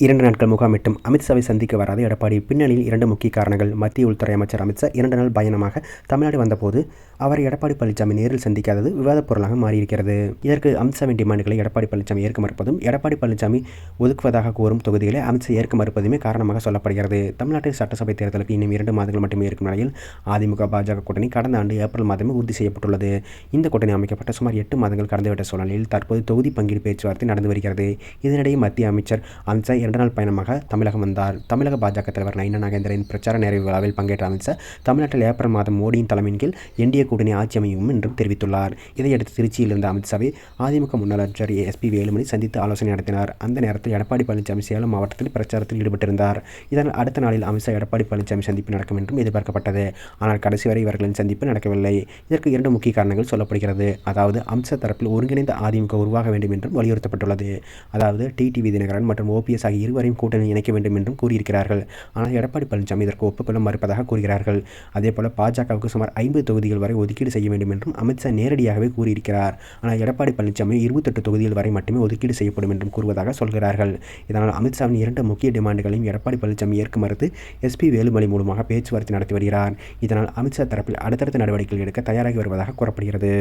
2 நாட்கள் முகாமிட்டும் அமித்ஷாவை சந்திக்க வராத எடப்பாடி. பின்னணியில் 2 முக்கிய காரணங்கள். மத்திய உள்துறை அமைச்சர் அமித்ஷா 2 நாள் பயணமாக தமிழ்நாடு வந்தபோது அவரை எடப்பாடி பழனிசாமி நேரில் சந்திக்காதது விவாதப் பொருளாக மாறியிருக்கிறது. இதற்கு அமித்ஷாவின் டிமாண்டுகளை எடப்பாடி பழனிசாமி ஏற்க மறுப்பதும், எடப்பாடி பழனிசாமி ஒதுக்குவதாக கூறும் தொகுதிகளை அமித்ஷா ஏற்க மறுப்பதுமே காரணமாக சொல்லப்படுகிறது. தமிழ்நாட்டில் சட்டசபை தேர்தலுக்கு இன்னும் 2 மாதங்கள் மட்டுமே இருக்கும் நிலையில் அதிமுக, பாஜக கூட்டணி கடந்த ஆண்டு ஏப்ரல் மாதமே உறுதி செய்யப்பட்டுள்ளது. இந்த கூட்டணி அமைக்கப்பட்ட சுமார் 8 மாதங்கள் கடந்துவிட்ட சூழ்நிலையில் தற்போது தொகுதி பங்கீடு பேச்சுவார்த்தை நடந்து வருகிறது. இதனிடையே மத்திய அமைச்சர் அமித்ஷா 2 நாள் பயணமாக தமிழகம் வந்தார். தமிழக பாஜக தலைவர் நயினா நாகேந்திரன் பிரச்சார நிறைவு விழாவில் பங்கேற்ற அமித்ஷா தமிழ்நாட்டில் ஏப்ரல் மாதம் மோடியின் தலைமையின் கீழ் என்டிஏ கூட்டணி ஆட்சி அமையும் என்றும் தெரிவித்துள்ளார். இதையடுத்து திருச்சியில் இருந்த அமித்ஷாவை அதிமுக முன்னாள் அமைச்சர் எஸ்பி வேலுமணி சந்தித்து ஆலோசனை நடத்தினார். அந்த நேரத்தில் எடப்பாடி பழனிசாமி சேலம் மாவட்டத்தில் பிரச்சாரத்தில் ஈடுபட்டிருந்தார். இதனால் அடுத்த நாளில் அமித்ஷா எடப்பாடி பழனிசாமி சந்திப்பு நடக்கும் என்றும் எதிர்பார்க்கப்பட்டது. ஆனால் கடைசி வரை இவர்களின் சந்திப்பு நடக்கவில்லை. இதற்கு 2 முக்கிய காரணங்கள் சொல்லப்படுகிறது. அதாவது அமித்ஷா தரப்பில் ஒருங்கிணைந்த அதிமுக உருவாக வேண்டும் என்றும் வலியுறுத்தப்பட்டுள்ளது. அதாவது டிடிவி தினகரன் மற்றும் ஓபிஎஸ் ஆகிய இருவரையும் கூட்டணி இணைக்க வேண்டும் என்றும் கூறியிருக்கிறார்கள். ஆனால் எடப்பாடி பழனிசாமி இதற்கு ஒப்புக்கொள்ள மறுப்பதாக கூறுகிறார்கள். அதேபோல பாஜகவுக்கு சுமார் 50 தொகுதிகள் வரை ஒதுக்கீடு செய்ய வேண்டும் என்றும் அமித்ஷா நேரடியாகவே கூறியிருக்கிறார். ஆனால் எடப்பாடி பழனிசாமி 28 தொகுதிகள் வரை மட்டுமே ஒதுக்கீடு செய்யப்படும் என்றும் கூறுவதாக சொல்கிறார்கள். இதனால் அமித்ஷாவின் 2 முக்கிய டிமாண்டுகளையும் எடப்பாடி பழனிசாமி ஏற்க மறுத்து எஸ்பி வேலுமணி மூலமாக பேச்சுவார்த்தை நடத்தி வருகிறார். இதனால் அமித்ஷா தரப்பில் அடுத்தடுத்த நடவடிக்கைகள் எடுக்க தயாராகி வருவதாக கூறப்படுகிறது.